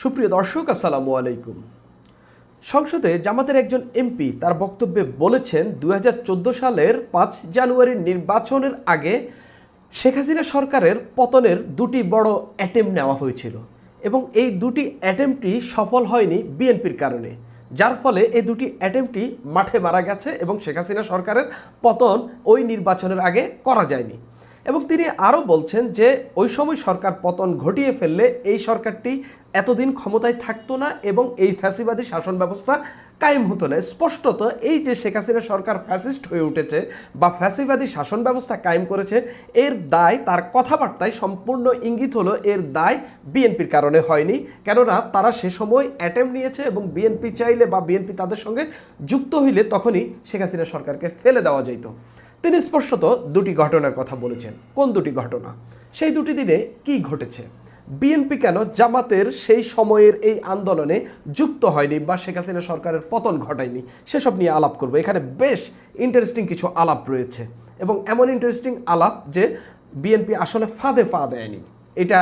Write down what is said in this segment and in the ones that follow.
সুপ্রিয় দর্শক, আসসালামু আলাইকুম। সংসদে জামাতের একজন এমপি তার বক্তব্যে বলেছেন ২০১৪ সালের ৫ জানুয়ারির নির্বাচনের আগে শেখ হাসিনা সরকারের পতনের দুটি বড় অ্যাটেম্প নেওয়া হয়েছিল এবং এই দুটি অ্যাটেম্পটি সফল হয়নি বিএনপির কারণে, যার ফলে এই দুটি অ্যাটেম্পটি মাঠে মারা গেছে এবং শেখ হাসিনা সরকারের পতন ওই নির্বাচনের আগে করা যায়নি। এবং তিনি আরও বলছেন যে ওই সময় সরকার পতন ঘটিয়ে ফেললে এই সরকারটি এতদিন ক্ষমতায় থাকতো না এবং এই ফ্যাসিবাদী শাসন ব্যবস্থা কায়েম হতো না। স্পষ্টত এই যে শেখ হাসিনা সরকার ফ্যাসিস্ট হয়ে উঠেছে বা ফ্যাসিবাদী শাসন ব্যবস্থা কায়েম করেছে, এর দায় তার কথাবার্তায় সম্পূর্ণ ইঙ্গিত হলো এর দায় বিএনপির কারণে হয়নি, কেননা তারা সে সময় অ্যাটেম্প নিয়েছে এবং বিএনপি চাইলে বা বিএনপি তাদের সঙ্গে যুক্ত হইলে তখনই শেখ হাসিনা সরকারকে ফেলে দেওয়া যেত। তিনি স্পষ্টত দুটি ঘটনার কথা বলেছেন। কোন দুটি ঘটনা? সেই দুটি দিনে কি ঘটেছে, বিএনপি কেন জামাতের সেই সময়ের এই আন্দোলনে যুক্ত হয়নি বা শেখ হাসিনা সরকারের পতন ঘটায়নি, সেসব নিয়ে আলাপ করব। এখানে বেশ ইন্টারেস্টিং কিছু আলাপ রয়েছে এবং এমন ইন্টারেস্টিং আলাপ যে বিএনপি আসলে ফাঁদে পা দেয়নি, এটা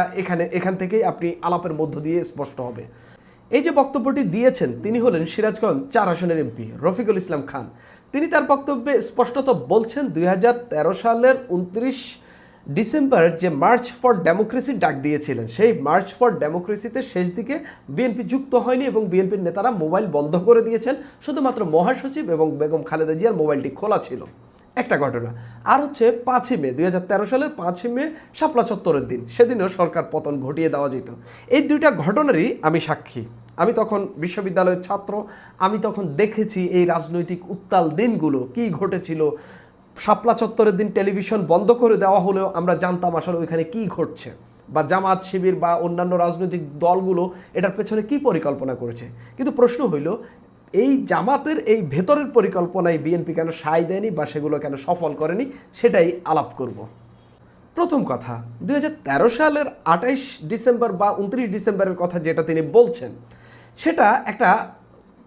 এখান থেকেই আপনি আলাপের মধ্য দিয়ে স্পষ্ট হবে। এই যে বক্তব্যটি দিয়েছেন তিনি হলেন সিরাজগঞ্জ ৪ আসনের এমপি রফিকুল ইসলাম খান। তিনি তার বক্তব্যে স্পষ্টত বলছেন ২০১৩ সালের ২৯ ডিসেম্বর যে মার্চ ফর ডেমোক্রেসির ডাক দিয়েছিলেন, সেই মার্চ ফর ডেমোক্রেসিতে শেষ দিকে বিএনপি যুক্ত হয়নি এবং বিএনপির নেতারা মোবাইল বন্ধ করে দিয়েছেন, শুধুমাত্র মহাসচিব এবং বেগম খালেদা জিয়ার মোবাইলটি খোলা ছিল। একটা ঘটনা। আর হচ্ছে ৫ই মে ২০১৩ সালের ৫ই মে শাপলা চত্বরের দিন, সেদিনও সরকার পতন ঘটিয়ে দেওয়া যেত। এই দুইটা ঘটনারই আমি সাক্ষী। আমি তখন বিশ্ববিদ্যালয়ের ছাত্র, আমি তখন দেখেছি এই রাজনৈতিক উত্তাল দিনগুলো কি ঘটেছিল। শাপলা চত্বরের দিন টেলিভিশন বন্ধ করে দেওয়া হলেও আমরা জানতাম আসলে ওইখানে কি ঘটছে, বা জামাত শিবির বা অন্যান্য রাজনৈতিক দলগুলো এটার পেছনে কি পরিকল্পনা করেছে। কিন্তু প্রশ্ন হইল, এই জামাতের এই ভেতরের পরিকল্পনায় বিএনপি কেন সায় দেয়নি বা সেগুলো কেন সফল করেনি, সেটাই আলাপ করব। প্রথম কথা, ২০১৩ সালের ২৮ ডিসেম্বর বা ২৯ ডিসেম্বরের কথা যেটা তিনি বলছেন, সেটা একটা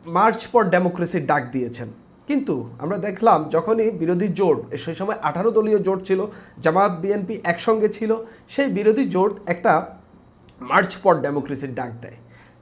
মার্চ ফর ডেমোক্রেসির ডাক দিয়েছেন। কিন্তু আমরা দেখলাম যখনই বিরোধী জোট, সেই সময় ১৮ দলীয় জোট ছিল, জামাত বিএনপি একসঙ্গে ছিল, সেই বিরোধী জোট একটা মার্চ ফর ডেমোক্রেসির ডাক দেয়।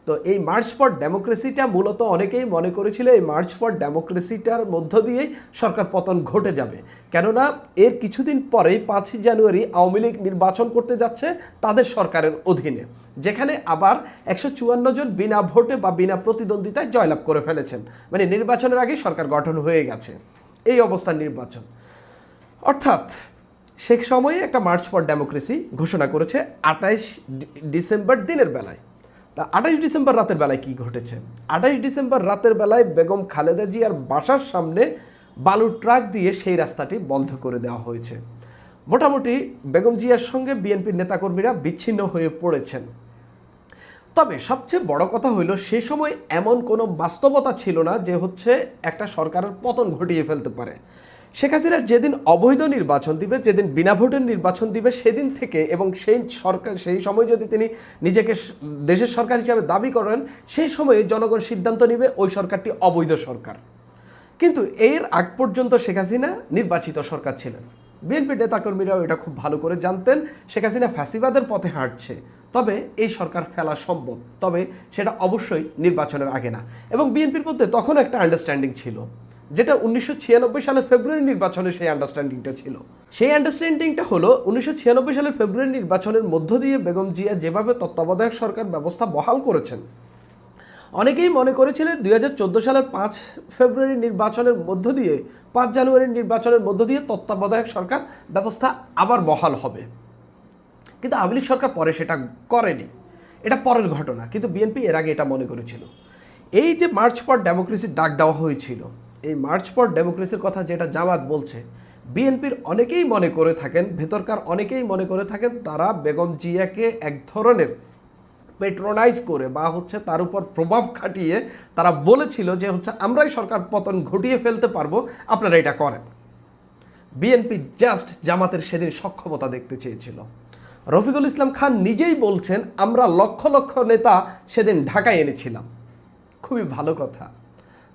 তো এই মার্চ ফর ডেমোক্রেসিটা মূলত অনেকেই মনে করেছিল এই মার্চ ফর ডেমোক্রেসিটার মধ্য দিয়েই সরকার পতন ঘটে যাবে, কেননা এর কিছুদিন পরেই ৫ই জানুয়ারি আওয়ামী লীগ নির্বাচন করতে যাচ্ছে তাদের সরকারের অধীনে, যেখানে আবার ১৫৪ জন বিনা ভোটে বা বিনা প্রতিদ্বন্দ্বিতায় জয়লাভ করে ফেলেছেন। মানে নির্বাচনের আগেই সরকার গঠন হয়ে গেছে, এই অবস্থার নির্বাচন। অর্থাৎ সে সময়ে একটা মার্চ ফর ডেমোক্রেসি ঘোষণা করেছে ২৮ ডিসেম্বর দিনের বেলায়। তা ২৮ ডিসেম্বর রাতের বেলায় কি ঘটেছে? ২৮ ডিসেম্বর রাতের বেলায় বেগম খালেদা জিয়ার বাসার সামনে বালুর ট্রাক দিয়ে সেই রাস্তাটি বন্ধ করে দেওয়া হয়েছে। মোটামুটি বেগম জিয়ার সঙ্গে বিএনপির নেতাকর্মীরা বিচ্ছিন্ন হয়ে পড়েছেন। তবে সবচেয়ে বড় কথা হইল, সে সময় এমন কোনো বাস্তবতা ছিল না যে হচ্ছে একটা সরকারের পতন ঘটিয়ে ফেলতে পারে। শেখ হাসিনা যেদিন অবৈধ নির্বাচন দিবে, যেদিন বিনা ভোটের নির্বাচন দিবে, সেদিন থেকে এবং সেই সময় যদি তিনি নিজেকে দেশের সরকার হিসাবে দাবি করেন, সেই সময়ে জনগণ সিদ্ধান্ত নেবে ওই সরকারটি অবৈধ সরকার। কিন্তু এর আগ পর্যন্ত শেখ হাসিনা নির্বাচিত সরকার ছিলেন। বিএনপির নেতাকর্মীরাও এটা খুব ভালো করে জানতেন শেখ হাসিনা ফ্যাসিবাদের পথে হাঁটছে, তবে এই সরকার ফেলা সম্ভব, তবে সেটা অবশ্যই নির্বাচনের আগে না। এবং বিএনপির মধ্যে তখন একটা আন্ডারস্ট্যান্ডিং ছিল, যেটা ১৯৯৬ সালের ফেব্রুয়ারি নির্বাচনে সেই আন্ডারস্ট্যান্ডিংটা ছিল। সেই আন্ডারস্ট্যান্ডিংটা হলো ১৯৯৬ সালের ফেব্রুয়ারি নির্বাচনের মধ্য দিয়ে বেগম জিয়া যেভাবে তত্ত্বাবধায়ক সরকার ব্যবস্থা বহাল করেছেন, অনেকেই মনে করেছিলেন ২০১৪ সালের ৫ ফেব্রুয়ারি নির্বাচনের মধ্য দিয়ে ৫ জানুয়ারির নির্বাচনের মধ্য দিয়ে তত্ত্বাবধায়ক সরকার ব্যবস্থা আবার বহাল হবে। কিন্তু আওয়ামী লীগ সরকার পরে সেটা করেনি, এটা পরের ঘটনা। কিন্তু বিএনপি এর আগে এটা মনে করেছিল। এই যে মার্চ ফর ডেমোক্রেসির ডাক দেওয়া হয়েছিল, এই মার্চ ফর ডেমোক্রেসির কথা যেটা জামাত বলছে, বিএনপির অনেকেই মনে করে থাকেন, ভেতরকার অনেকেই মনে করে থাকেন তারা বেগম জিয়াকে এক ধরনের পেট্রোনাইজ করে বা হচ্ছে তার উপর প্রভাব খাটিয়ে তারা বলেছিল যে হচ্ছে আমরাই সরকার পতন ঘটিয়ে ফেলতে পারবো, আপনারা এটা করেন। বিএনপি জাস্ট জামাতের সেদিন সক্ষমতা দেখতে চেয়েছিল। রফিকুল ইসলাম খান নিজেই বলছেন, আমরা লক্ষ লক্ষ নেতা সেদিন ঢাকায় এনেছিলাম। খুবই ভালো কথা।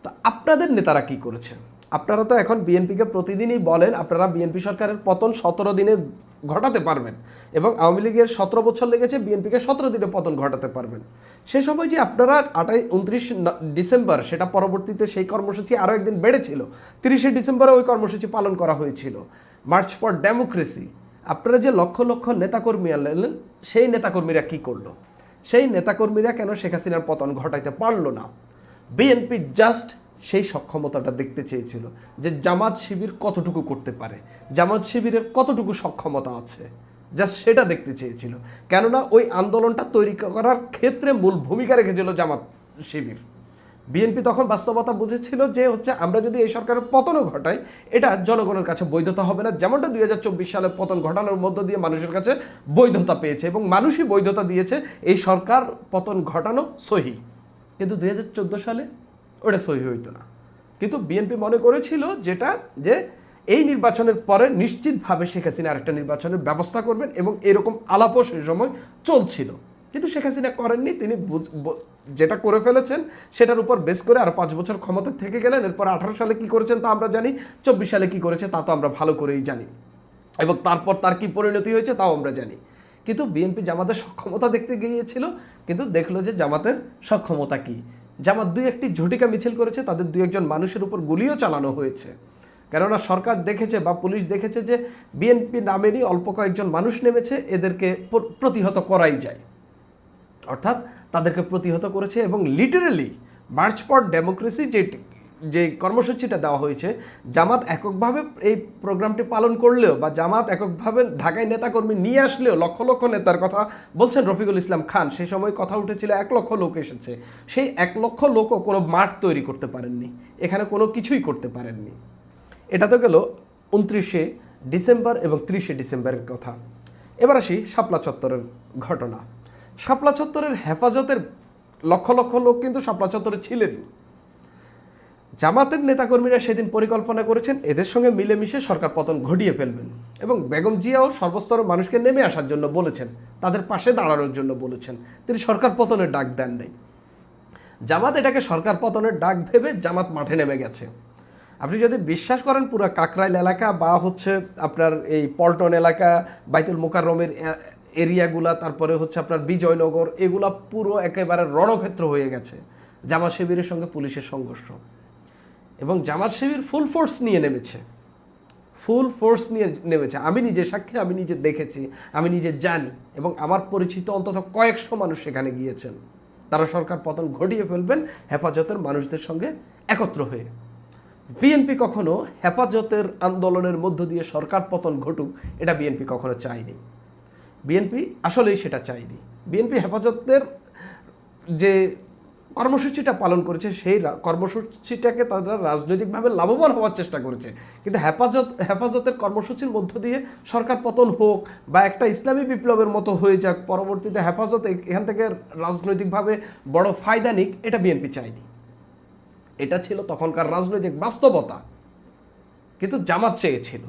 তা আপনাদের নেতারা কি করেছে? আপনারা তো এখন বিএনপিকে প্রতিদিনই বলেন আপনারা বিএনপি সরকারের পতন ১৭ দিনে ঘটাতে পারবেন, এবং আওয়ামী লীগের 17 বছর লেগেছে, বিএনপিকে 17 দিনে পতন ঘটাতে পারবেন। সে সময় যে আপনারা 29 ডিসেম্বর, সেটা পরবর্তীতে সেই কর্মসূচি আরও একদিন বেড়েছিল, 30শে ডিসেম্বরে ওই কর্মসূচি পালন করা হয়েছিল, মার্চ ফর ডেমোক্রেসি। আপনারা যে লক্ষ লক্ষ নেতাকর্মী আনলেন, সেই নেতাকর্মীরা কি করলো? সেই নেতাকর্মীরা কেন শেখ হাসিনার পতন ঘটাইতে পারলো না? বিএনপি জাস্ট সেই সক্ষমতাটা দেখতে চেয়েছিল যে জামাত শিবির কতটুকু করতে পারে, জামাত শিবিরের কতটুকু সক্ষমতা আছে, জাস্ট সেটা দেখতে চেয়েছিল। কেননা ওই আন্দোলনটা তৈরি করার ক্ষেত্রে মূল ভূমিকা রেখেছিল জামাত শিবির। বিএনপি তখন বাস্তবতা বুঝেছিল যে আমরা যদি এই সরকারের পতনও ঘটাই, এটা জনগণের কাছে বৈধতা হবে না, যেমনটা 2024 সালে পতন ঘটানোর মধ্য দিয়ে মানুষের কাছে বৈধতা পেয়েছে, এবং মানুষই বৈধতা দিয়েছে এই সরকার পতন ঘটানো সহি। কিন্তু 2014 সালে ওটা সহি হইতো না। কিন্তু বিএনপি মনে করেছিল যে এই নির্বাচনের পরে নিশ্চিতভাবে শেখ হাসিনা আরেকটা নির্বাচনের ব্যবস্থা করবেন, এবং এরকম আলাপও সেই সময় চলছিল। কিন্তু শেখ হাসিনা করেননি, তিনি যেটা করে ফেলেছেন সেটার উপর বেস করে আরও 5 বছর ক্ষমতা থেকে গেলেন। এরপর 18 সালে কি করেছেন তা আমরা জানি, 24 সালে কি করেছে তা তো আমরা ভালো করেই জানি, এবং তারপর তার কি পরিণতি হয়েছে তাও আমরা জানি। কিন্তু বিএনপি জামাতের সক্ষমতা দেখতে গিয়েছিল, কিন্তু দেখলো যে জামাতের সক্ষমতা কি। জামাত 2-1টি ঝটিকা মিছিল করেছে, তাদের 2-1জন মানুষের উপর গুলিও চালানো হয়েছে। কেননা সরকার দেখেছে বা পুলিশ দেখেছে যে বিএনপি নামেরই অল্প কয়েকজন মানুষ নেমেছে, এদেরকে প্রতিহত করাই যায়, অর্থাৎ তাদেরকে প্রতিহত করেছে। এবং লিটারেলি মার্চ ফর ডেমোক্রেসি যে কর্মসূচিটা দেওয়া হয়েছে, জামাত এককভাবে এই প্রোগ্রামটি পালন করলেও বা জামাত এককভাবে ঢাকায় নেতাকর্মী নিয়ে আসলেও, লক্ষ লক্ষ নেতার কথা বলছেন রফিকুল ইসলাম খান, সেই সময় কথা উঠেছিল 1 লক্ষ লোক এসেছে। সেই 1 লক্ষ লোকও কোনো মাঠ তৈরি করতে পারেননি, এখানে কোনো কিছুই করতে পারেননি। এটা তো গেল 29শে ডিসেম্বর এবং 30শে ডিসেম্বরের কথা। এবার আসি শাপলা চত্বরের ঘটনা। শাপলা চত্বরের হেফাজতের লক্ষ লক্ষ লোক কিন্তু শাপলা চত্বরে ছিলেন। জামাতের নেতাকর্মীরা সেদিন পরিকল্পনা করেছেন এদের সঙ্গে মিলেমিশে সরকার পতন ঘটিয়ে ফেলবেন, এবং বেগম জিয়াও সর্বস্তরের মানুষকে নেমে আসার জন্য বলেছেন, তাদের পাশে দাঁড়ানোর জন্য বলেছেন। তিনি সরকার পতনের ডাক দেন নাই। জামাত এটাকে সরকার পতনের ডাক ভেবে জামাত মাঠে নেমে গেছে। আপনি যদি বিশ্বাস করেন, পুরো কাকরাইল এলাকা বা আপনার এই পল্টন এলাকা, বাইতুল মোকাররমের এরিয়াগুলা, তারপরে আপনার বিজয়নগর, এগুলা পুরো একেবারে রণক্ষেত্র হয়ে গেছে জামাত শিবিরের সঙ্গে পুলিশের সংঘর্ষ। এবং জামাত শিবির ফুল ফোর্স নিয়ে নেমেছে। আমি নিজে সাক্ষী, আমি নিজে দেখেছি, আমি নিজে জানি, এবং আমার পরিচিত অন্তত কয়েকশো মানুষ সেখানে গিয়েছেন। তারা সরকার পতন ঘটিয়ে ফেলবেন হেফাজতের মানুষদের সঙ্গে একত্র হয়ে। বিএনপি কখনো হেফাজতের আন্দোলনের মধ্য দিয়ে সরকার পতন ঘটুক, এটা বিএনপি কখনো চায়নি। বিএনপি আসলেই সেটা চায়নি। বিএনপি হেফাজতের যে কর্মসূচিটা পালন করেছে, সেই কর্মসূচিটাকে তারা রাজনৈতিকভাবে লাভবান হওয়ার চেষ্টা করেছে। কিন্তু হেফাজতের কর্মসূচির মধ্য দিয়ে সরকার পতন হোক বা একটা ইসলামী বিপ্লবের মতো হয়ে যাক, পরবর্তীতে হেফাজত এখান থেকে রাজনৈতিকভাবে বড় ফায়দা নিক, এটা বিএনপি চায়নি। এটা ছিল তখনকার রাজনৈতিক বাস্তবতা। কিন্তু জামাত চেয়েছিল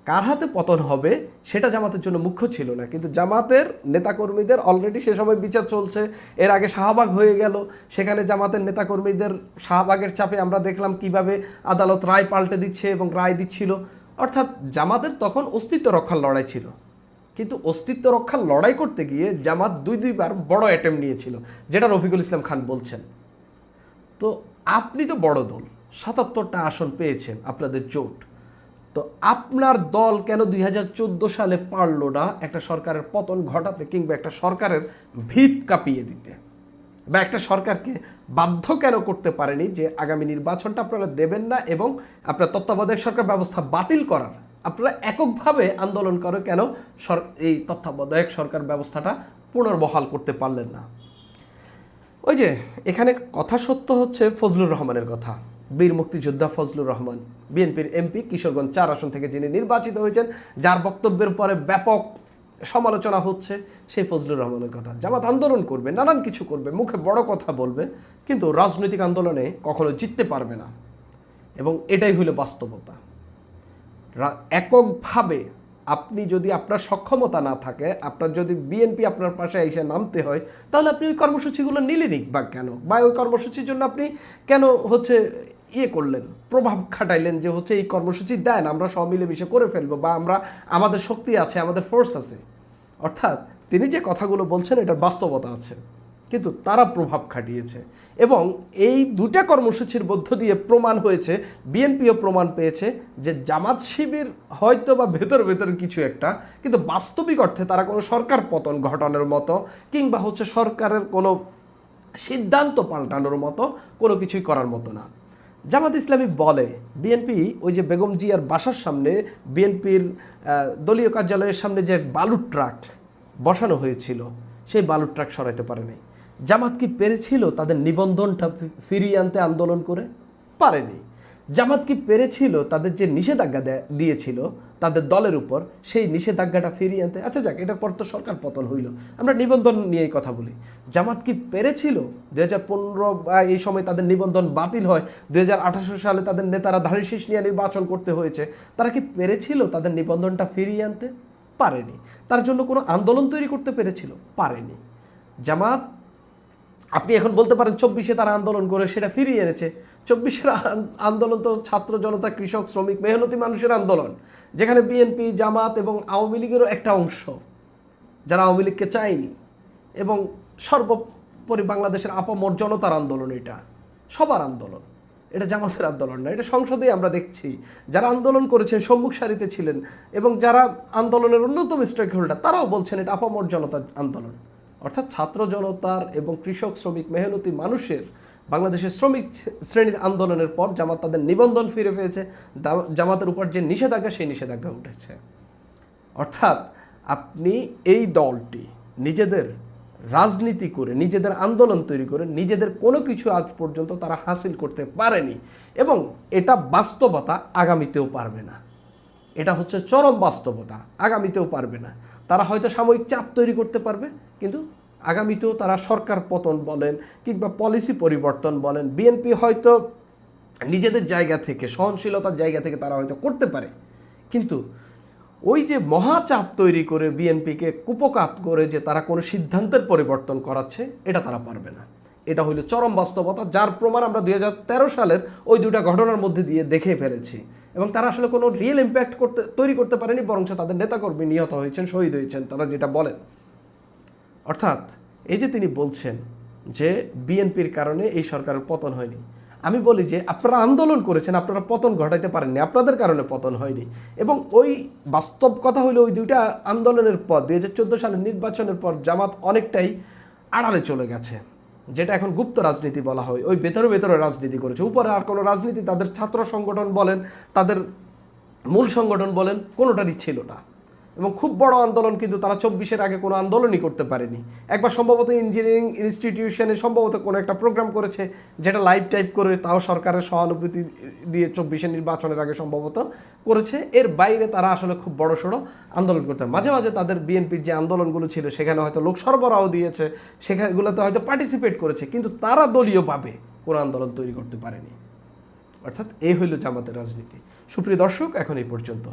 কার হাতে পতন হবে সেটা জামাতের জন্য মুখ্য ছিল না। কিন্তু জামাতের নেতাকর্মীদের অলরেডি সে সময় বিচার চলছে, এর আগে শাহবাগ হয়ে গেল, সেখানে জামাতের নেতাকর্মীদের শাহবাগের চাপে আমরা দেখলাম কিভাবে আদালত রায় পাল্টে দিচ্ছে এবং রায় দিচ্ছিল। অর্থাৎ জামাতের তখন অস্তিত্ব রক্ষার লড়াই ছিল। কিন্তু অস্তিত্ব রক্ষার লড়াই করতে গিয়ে জামাত 2-2বার বড় অ্যাটেম্প নিয়েছিল, যেটা রফিকুল ইসলাম খান বলছেন। তো আপনি তো বড় দল, 77টা আসন পেয়েছেন, আপনাদের জোট, তো আপনার দল কেন 2014 সালে পারল না একটা সরকারের পতন ঘটাতে, কিংবা একটা সরকারের ভিত কাঁপিয়ে দিতে, বা একটা সরকারকে বাধ্য কেন করতে পারেনি যে আগামী নির্বাচনটা আপনারা দেবেন না এবং আপনার তত্ত্বাবধায়ক সরকার ব্যবস্থা বাতিল করার? আপনারা এককভাবে আন্দোলন করে কেন এই তত্ত্বাবধায়ক সরকার ব্যবস্থাটা পুনর্বহাল করতে পারলেন না? ওই যে এখানে কথা সত্য হচ্ছে ফজলুর রহমানের কথা, বীর মুক্তিযোদ্ধা ফজলুর রহমান, বিএনপির এমপি, কিশোরগঞ্জ 4 আসন থেকে যিনি নির্বাচিত হয়েছেন, যার বক্তব্যের পরে ব্যাপক সমালোচনা হচ্ছে, সেই ফজলুর রহমানের কথা। জামাত আন্দোলন করবে, নানান কিছু করবে, মুখে বড় কথা বলবে, কিন্তু রাজনৈতিক আন্দোলনে কখনো জিততে পারবে না। এবং এটাই হলো বাস্তবতা। এককভাবে আপনি যদি আপনার সক্ষমতা না থাকে, আপনার যদি বিএনপি আপনার পাশে এসে নামতে হয়, তাহলে আপনি ওই কর্মসূচিগুলো নিলেনই বা কেন, বা ওই কর্মসূচির জন্য আপনি কেন ইয়ে করলেন, প্রভাব খাটাইলেন যে হচ্ছে এই কর্মসূচি দেন, আমরা সব মিলেমিশে করে ফেলবো, বা আমরা আমাদের শক্তি আছে, আমাদের ফোর্স আছে। অর্থাৎ তিনি যে কথাগুলো বলছেন এটার বাস্তবতা আছে, কিন্তু তারা প্রভাব খাটিয়েছে। এবং এই দুটা কর্মসূচির মধ্য দিয়ে প্রমাণ হয়েছে, বিএনপিও প্রমাণ পেয়েছে যে জামাত শিবির হয়তো বা ভেতর ভেতর কিছু একটা, কিন্তু বাস্তবিক অর্থে তারা কোনো সরকার পতন ঘটানোর মতো কিংবা হচ্ছে সরকারের কোনো সিদ্ধান্ত পাল্টানোর মতো কোনো কিছুই করার মতো না। জামাত ইসলামী বলে বিএনপি ওই যে বেগম জিয়ার বাসার সামনে বিএনপির দলীয় কার্যালয়ের সামনে যে বালুর ট্রাক বসানো হয়েছিল, সেই বালুর ট্রাক সরাইতে পারেনি। জামাত কি পেরেছিল তাদের নিবন্ধনটা ফিরিয়ে আনতে আন্দোলন করে? পারেনি। জামাত কি পেরেছিল তাদের যে নিষেধাজ্ঞা দিয়েছিল তাদের দলের উপর, সেই নিষেধাজ্ঞাটা ফিরিয়ে আনতে? আচ্ছা যাক, এটার পর তো সরকার পতন হইল, আমরা নিবন্ধন নিয়েই কথা বলি। জামাত কি পেরেছিল 2015 এই সময় তাদের নিবন্ধন বাতিল হয়, 2018 সালে তাদের নেতারা ধানের শীষ নিয়ে নির্বাচন করতে হয়েছে, তারা কি পেরেছিল তাদের নিবন্ধনটা ফিরিয়ে আনতে? পারেনি। তার জন্য কোনো আন্দোলন তৈরি করতে পেরেছিল? পারেনি। জামাত, আপনি এখন বলতে পারেন 24-এ তারা আন্দোলন করে সেটা ফিরিয়ে এনেছে। 24-এর আন্দোলন তো ছাত্র জনতা, কৃষক, শ্রমিক, মেহনতি মানুষের আন্দোলন, যেখানে বিএনপি, জামাত এবং আওয়ামী লীগেরও একটা অংশ যারা আওয়ামী লীগকে চায়নি, এবং সর্বোপরি বাংলাদেশের আপামর জনতার আন্দোলন, এটা সবার আন্দোলন, এটা জামাতের আন্দোলন না। এটা সংসদেই আমরা দেখছি যারা আন্দোলন করেছেন সম্মুখ সারিতে ছিলেন এবং যারা আন্দোলনের অন্যতম স্টেক হোল্ডার, তারাও বলছেন এটা আপামর জনতার আন্দোলন। অর্থাৎ ছাত্র জনতার এবং কৃষক, শ্রমিক, মেহনতি মানুষের, বাংলাদেশের শ্রমিক শ্রেণীর আন্দোলনের পর জামাত তাদের নিবন্ধন ফিরে পেয়েছে। জামাতের উপর যে নিষেধাজ্ঞা, সেই নিষেধাজ্ঞা উঠেছে। অর্থাৎ আপনি এই দলটি নিজেদের রাজনীতি করে, নিজেদের আন্দোলন তৈরি করে, নিজেদের কোনো কিছু আজ পর্যন্ত তারা হাসিল করতে পারেনি, এবং এটা বাস্তবতা, আগামীতেও পারবে না। এটা হচ্ছে চরম বাস্তবতা, আগামীতেও পারবে না। তারা হয়তো সাময়িক চাপ তৈরি করতে পারবে, কিন্তু আগামীতেও তারা সরকার পতন বলেন কিংবা পলিসি পরিবর্তন বলেন, বিএনপি হয়তো নিজেদের জায়গা থেকে, সহনশীলতার জায়গা থেকে তারা হয়তো করতে পারে, কিন্তু ওই যে মহাচাপ তৈরি করে বিএনপিকে কুপকাত করে যে তারা কোনো সিদ্ধান্তের পরিবর্তন করাচ্ছে, এটা তারা পারবে না। এটা হইল চরম বাস্তবতা, যার প্রমাণ আমরা 2013 সালের ওই দুটা ঘটনার মধ্যে দিয়ে দেখে ফেলেছি। এবং তারা আসলে কোনো রিয়েল ইম্প্যাক্ট তৈরি করতে পারেনি, বরং তাদের নেতাকর্মী নিহত হয়েছেন, শহীদ হয়েছেন, তারা যেটা বলেন। অর্থাৎ এই যে তিনি বলছেন যে বিএনপির কারণে এই সরকারের পতন হয়নি, আমি বলি যে আপনারা আন্দোলন করেছেন, আপনারা পতন ঘটাইতে পারেননি, আপনাদের কারণে পতন হয়নি। এবং ওই বাস্তব কথা হইলো ওই দুইটা আন্দোলনের পর 2014 সালের নির্বাচনের পর জামাত অনেকটাই আড়ালে চলে গেছে, যেটা এখন গুপ্ত রাজনীতি বলা হয়। ওই ভেতরে ভেতরে রাজনীতি করেছে, উপরে আর কোনো রাজনীতি তাদের ছাত্র সংগঠন বলেন, তাদের মূল সংগঠন বলেন, কোনোটারই ছিল না। এবং খুব বড় আন্দোলন কিন্তু তারা 24-এর আগে কোনো আন্দোলনই করতে পারেনি। একবার সম্ভবত ইঞ্জিনিয়ারিং ইনস্টিটিউশনে সম্ভবত কোনো একটা প্রোগ্রাম করেছে, যেটা লাইভ টাইপ করে, তাও সরকারের সহানুভূতি দিয়ে 24-এর নির্বাচনের আগে সম্ভবত করেছে। এর বাইরে তারা আসলে খুব বড় সড়ো আন্দোলন করতে, মাঝে মাঝে তাদের বিএনপির যে আন্দোলনগুলো ছিল সেখানে হয়তো লোক সরবরাহ দিয়েছে, সেখানগুলোতে হয়তো পার্টিসিপেট করেছে, কিন্তু তারা দলীয়ভাবে কোনো আন্দোলন তৈরি করতে পারেনি। অর্থাৎ এই হইল জামাতের রাজনীতি। সুপ্রিয় দর্শক, এখন এই পর্যন্ত।